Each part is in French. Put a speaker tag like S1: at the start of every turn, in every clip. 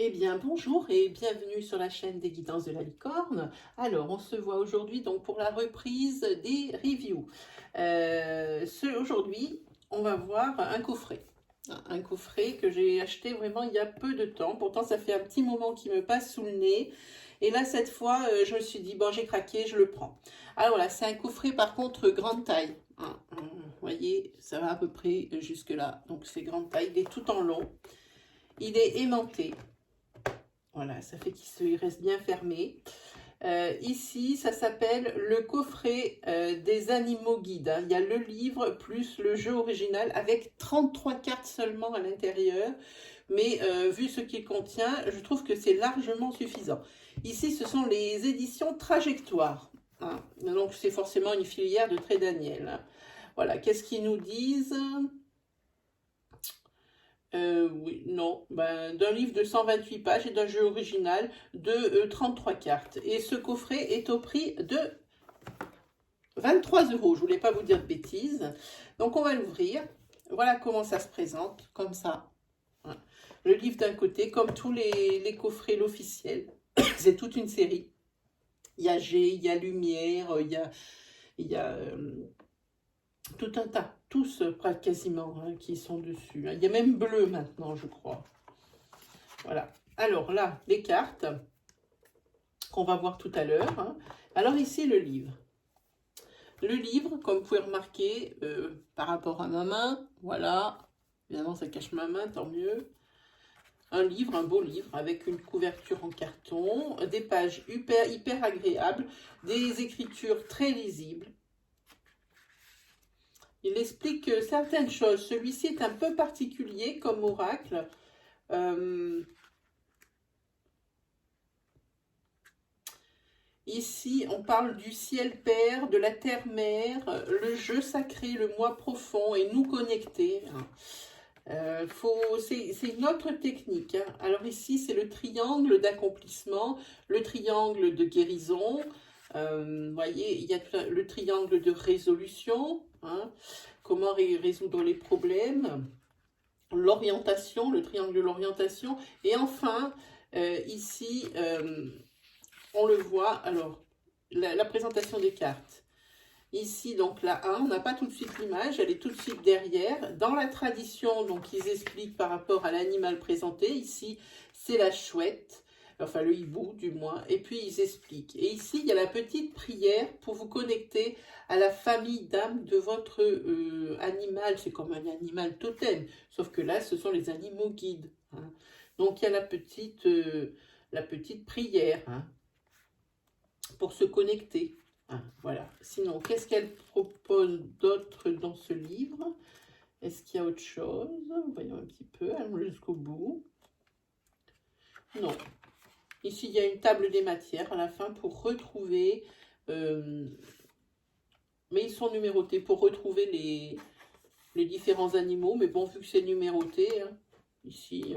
S1: Eh bien, bonjour et bienvenue sur la chaîne des Guidances de la Licorne. Alors, on se voit aujourd'hui donc pour la reprise des reviews. Aujourd'hui, on va voir un coffret. Un coffret que j'ai acheté vraiment il y a peu de temps. Pourtant, ça fait un petit moment qu'il me passe sous le nez. Et là, cette fois, je me suis dit, bon, j'ai craqué, je le prends. Alors voilà, c'est un coffret par contre grande taille. Vous voyez, ça va à peu près jusque là. Donc, c'est grande taille. Il est tout en long. Il est aimanté. Voilà, ça fait qu'il reste bien fermé. Ici, ça s'appelle le coffret des animaux guides. Il y a le livre plus le jeu original avec 33 cartes seulement à l'intérieur. Mais vu ce qu'il contient, je trouve que c'est largement suffisant. Ici, ce sont les éditions Trajectoire. Hein. Donc, c'est forcément une filière de Trait Daniel. Voilà, qu'est-ce qu'ils nous disent ? Oui, non, d'un livre de 128 pages et d'un jeu original de 33 cartes. Et ce coffret est au prix de 23 €. Je voulais pas vous dire de bêtises. Donc on va l'ouvrir. Voilà comment ça se présente, comme ça. Le livre d'un côté, comme tous les coffrets, l'officiel. C'est toute une série. Il y a G, il y a Lumière, il y a tout un tas, tous quasiment, hein, qui sont dessus. Il y a même bleu maintenant, je crois. Voilà. Alors là, les cartes qu'on va voir tout à l'heure. Hein. Alors ici, le livre. Le livre, comme vous pouvez remarquer, par rapport à ma main, voilà. Évidemment, ça cache ma main, tant mieux. Un livre, un beau livre, avec une couverture en carton, des pages hyper agréables, des écritures très lisibles. Il explique certaines choses. Celui-ci est un peu particulier comme oracle. Ici, on parle du ciel père, de la terre mère, le jeu sacré, le moi profond et nous connecter. C'est une autre technique. Hein. Alors ici, c'est le triangle d'accomplissement, le triangle de guérison. Vous voyez, il y a le triangle de résolution. Hein. Comment résoudre les problèmes. L'orientation, le triangle de l'orientation. Et enfin, ici, on le voit, alors, la présentation des cartes. Ici, donc la 1, on n'a pas tout de suite l'image, elle est tout de suite derrière. Dans la tradition, donc ils expliquent par rapport à l'animal présenté. Ici, c'est la chouette, enfin le hibou du moins. Et puis ils expliquent. Et ici, il y a la petite prière pour vous connecter à la famille d'âme de votre animal. C'est comme un animal totem, sauf que là, ce sont les animaux guides. Hein. Donc il y a la petite prière. Hein, pour se connecter. Ah, voilà. Sinon, qu'est-ce qu'elle propose d'autre dans ce livre? Est-ce qu'il y a autre chose? Voyons un petit peu, allons jusqu'au bout. Non. Ici, il y a une table des matières à la fin pour retrouver... mais ils sont numérotés pour retrouver les différents animaux. Mais bon, vu que c'est numéroté, hein, ici,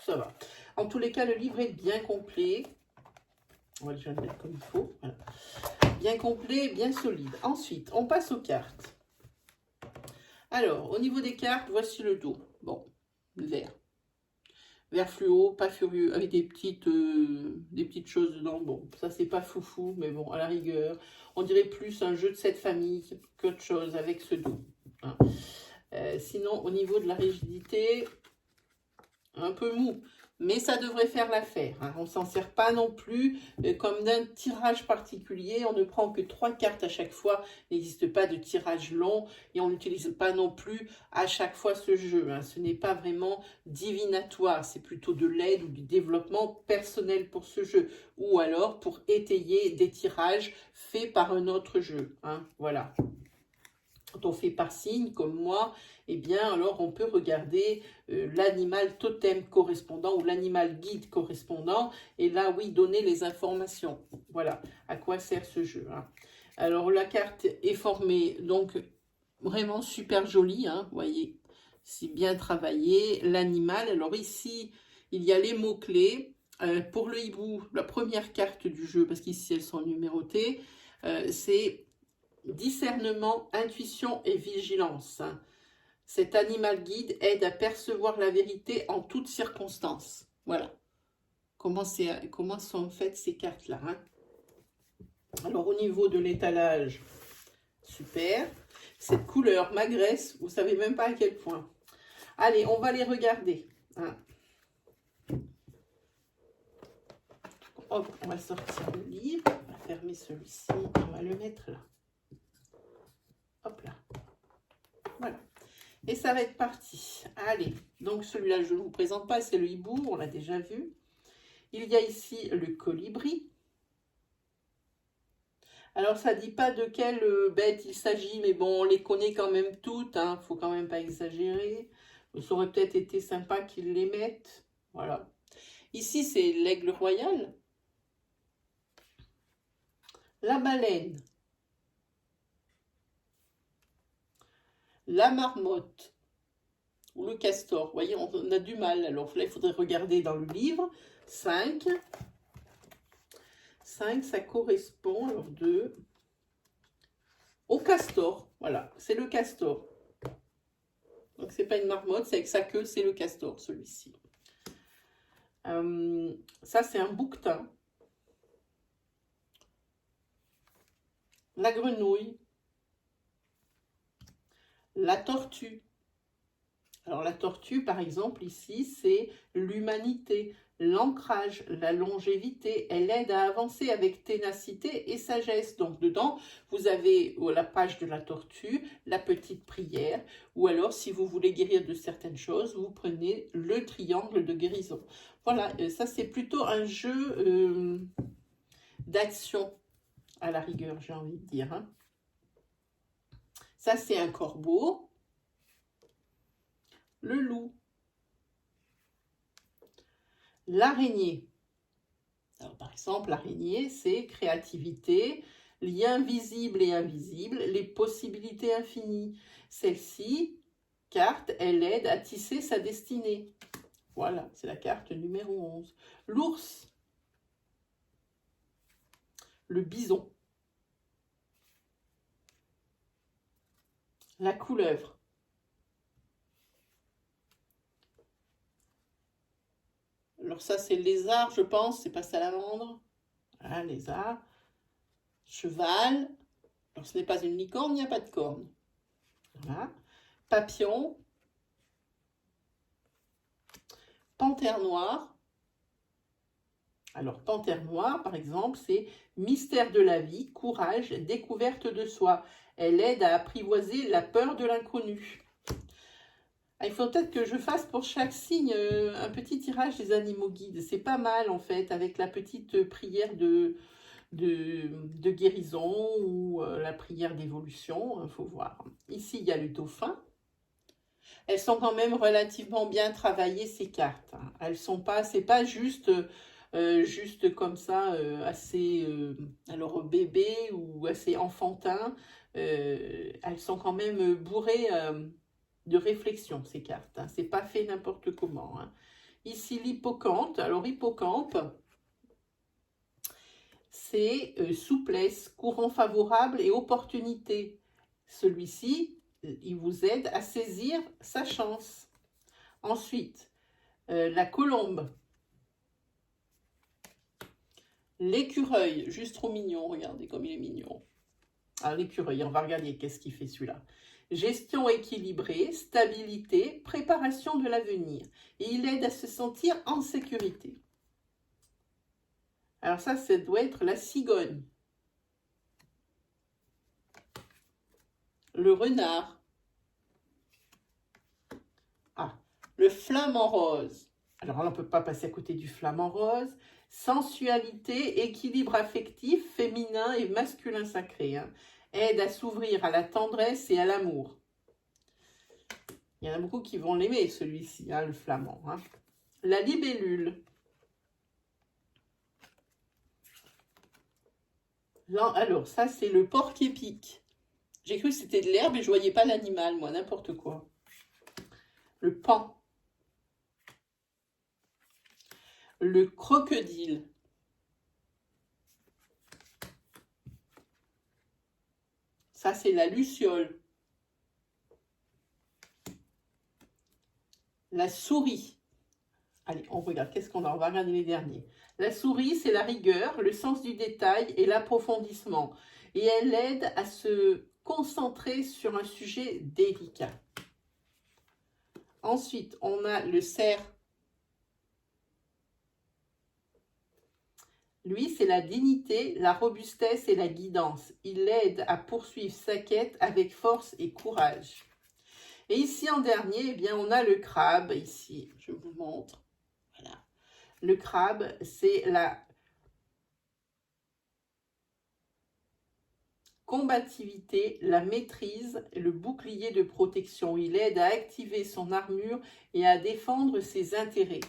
S1: ça va. En tous les cas, le livre est bien complet. On va déjà le mettre comme il faut. Voilà. Bien complet, bien solide. Ensuite, on passe aux cartes. Alors, au niveau des cartes, voici le dos. Bon, vert. Vert fluo, pas furieux, avec des petites choses dedans. Bon, ça c'est pas foufou, mais bon, à la rigueur, on dirait plus un jeu de cette famille qu'autre chose avec ce dos. Hein. Sinon, au niveau de la rigidité, un peu mou. Mais ça devrait faire l'affaire. Hein. On ne s'en sert pas non plus comme d'un tirage particulier. On ne prend que 3 cartes à chaque fois. Il n'existe pas de tirage long. Et on n'utilise pas non plus à chaque fois ce jeu. Hein. Ce n'est pas vraiment divinatoire. C'est plutôt de l'aide ou du développement personnel pour ce jeu. Ou alors pour étayer des tirages faits par un autre jeu. Hein. Voilà. Quand on fait par signe, comme moi, eh bien, alors on peut regarder l'animal totem correspondant ou l'animal guide correspondant, et là, oui, donner les informations. Voilà, à quoi sert ce jeu. Hein. Alors, la carte est formée, donc, vraiment super jolie, hein, vous voyez, c'est bien travaillé. L'animal, alors ici, il y a les mots-clés. Pour le hibou, la première carte du jeu, parce qu'ici, elles sont numérotées, c'est... discernement, intuition et vigilance. Cet animal guide aide à percevoir la vérité en toutes circonstances. Voilà. comment sont faites ces cartes-là. Hein. Alors, au niveau de l'étalage, super. Cette couleur m'agresse, vous ne savez même pas à quel point. Allez, on va les regarder. Hein. Hop, on va sortir le livre. On va fermer celui-ci. On va le mettre là. Hop là. Voilà. Et ça va être parti. Allez, donc celui-là, je ne vous présente pas, c'est le hibou, on l'a déjà vu. Il y a ici le colibri. Alors, ça ne dit pas de quelle bête il s'agit, mais bon, on les connaît quand même toutes. Hein, faut quand même pas exagérer. Ça aurait peut-être été sympa qu'ils les mettent. Voilà. Ici, c'est l'aigle royal. La baleine. La marmotte. Ou le castor. Vous voyez, on a du mal. Alors là, il faudrait regarder dans le livre. 5. 5, ça correspond, alors 2, au castor. Voilà, c'est le castor. Donc, c'est pas une marmotte, c'est avec sa queue, c'est le castor, celui-ci. Ça, c'est un bouquetin. La grenouille. La tortue. Alors, la tortue, par exemple, ici, c'est l'humanité, l'ancrage, la longévité. Elle aide à avancer avec ténacité et sagesse. Donc, dedans, vous avez la page de la tortue, la petite prière, ou alors, si vous voulez guérir de certaines choses, vous prenez le triangle de guérison. Voilà, ça, c'est plutôt un jeu d'action, à la rigueur, j'ai envie de dire. Hein. Ça, c'est un corbeau. Le loup. L'araignée. Alors, par exemple, l'araignée, c'est créativité, lien visible et invisible, les possibilités infinies. Celle-ci, carte, elle aide à tisser sa destinée. Voilà, c'est la carte numéro 11. L'ours. Le bison. La couleuvre. Alors ça, c'est le lézard, je pense, c'est pas salamandre. Voilà, lézard. Cheval. Alors ce n'est pas une licorne, il n'y a pas de corne. Voilà. Papillon. Panthère noire. Alors, panthère noire, par exemple, c'est mystère de la vie, courage, découverte de soi. Elle aide à apprivoiser la peur de l'inconnu. Il faut peut-être que je fasse pour chaque signe un petit tirage des animaux guides. C'est pas mal en fait, avec la petite prière de guérison ou la prière d'évolution. Il faut voir. Ici, il y a le dauphin. Elles sont quand même relativement bien travaillées, ces cartes. Hein. Elles sont pas, c'est pas juste, juste comme ça, assez alors bébé ou assez enfantin. Elles sont quand même bourrées de réflexion, ces cartes. Hein. C'est pas fait n'importe comment. Hein. Ici, l'hippocampe. Alors, hippocampe, c'est souplesse, courant favorable et opportunité. Celui-ci, il vous aide à saisir sa chance. Ensuite, la colombe. L'écureuil, juste trop mignon, regardez comme il est mignon. Ah, l'écureuil, on va regarder qu'est-ce qu'il fait celui-là. Gestion équilibrée, stabilité, préparation de l'avenir. Et il aide à se sentir en sécurité. Alors ça doit être la cigogne. Le renard. Ah, le flamant rose. Alors là, on ne peut pas passer à côté du flamant rose. Sensualité, équilibre affectif, féminin et masculin sacré. Hein. Aide à s'ouvrir à la tendresse et à l'amour. Il y en a beaucoup qui vont l'aimer, celui-ci, hein, le flamand. Hein. La libellule. Là, alors, ça, c'est le porc-épic. J'ai cru que c'était de l'herbe et je ne voyais pas l'animal, moi, n'importe quoi. Le paon. Le crocodile. Ça, c'est la luciole. La souris. Allez, on regarde. Qu'est-ce qu'on a? On va regarder les derniers. La souris, c'est la rigueur, le sens du détail et l'approfondissement. Et elle aide à se concentrer sur un sujet délicat. Ensuite, on a le cerf. Lui, c'est la dignité, la robustesse et la guidance. Il aide à poursuivre sa quête avec force et courage. Et ici, en dernier, eh bien, on a le crabe. Ici, je vous montre. Voilà. Le crabe, c'est la combativité, la maîtrise, le bouclier de protection. Il aide à activer son armure et à défendre ses intérêts.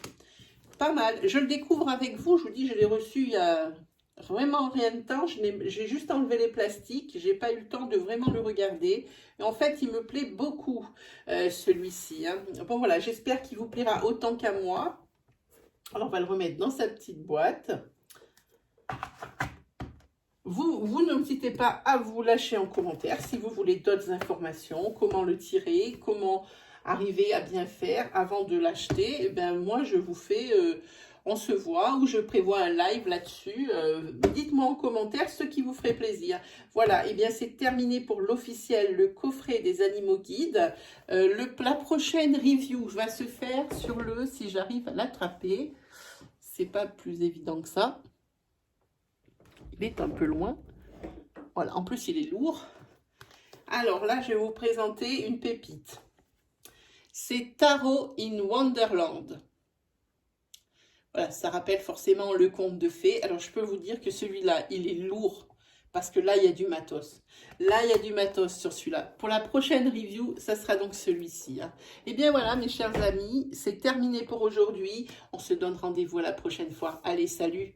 S1: Pas mal. Je le découvre avec vous. Je vous dis, je l'ai reçu il y a vraiment rien de temps. J'ai juste enlevé les plastiques. J'ai pas eu le temps de vraiment le regarder. Et en fait, il me plaît beaucoup, celui-ci. Hein. Bon, voilà. J'espère qu'il vous plaira autant qu'à moi. Alors, on va le remettre dans sa petite boîte. Vous n'hésitez pas à vous lâcher en commentaire si vous voulez d'autres informations. Comment le tirer, comment arriver à bien faire avant de l'acheter. Eh bien, moi, je vous fais, on se voit ou je prévois un live là-dessus. Dites-moi en commentaire ce qui vous ferait plaisir. Voilà, et eh bien c'est terminé pour l'officiel, le coffret des animaux guides. La prochaine review va se faire sur le, si j'arrive à l'attraper, c'est pas plus évident que ça. Il est un peu loin. Voilà, en plus il est lourd. Alors là, je vais vous présenter une pépite. C'est Tarot in Wonderland. Voilà, ça rappelle forcément le conte de fées. Alors, je peux vous dire que celui-là, il est lourd. Parce que là, il y a du matos. Là, il y a du matos sur celui-là. Pour la prochaine review, ça sera donc celui-ci. Hein. Et bien voilà, mes chers amis, c'est terminé pour aujourd'hui. On se donne rendez-vous à la prochaine fois. Allez, salut!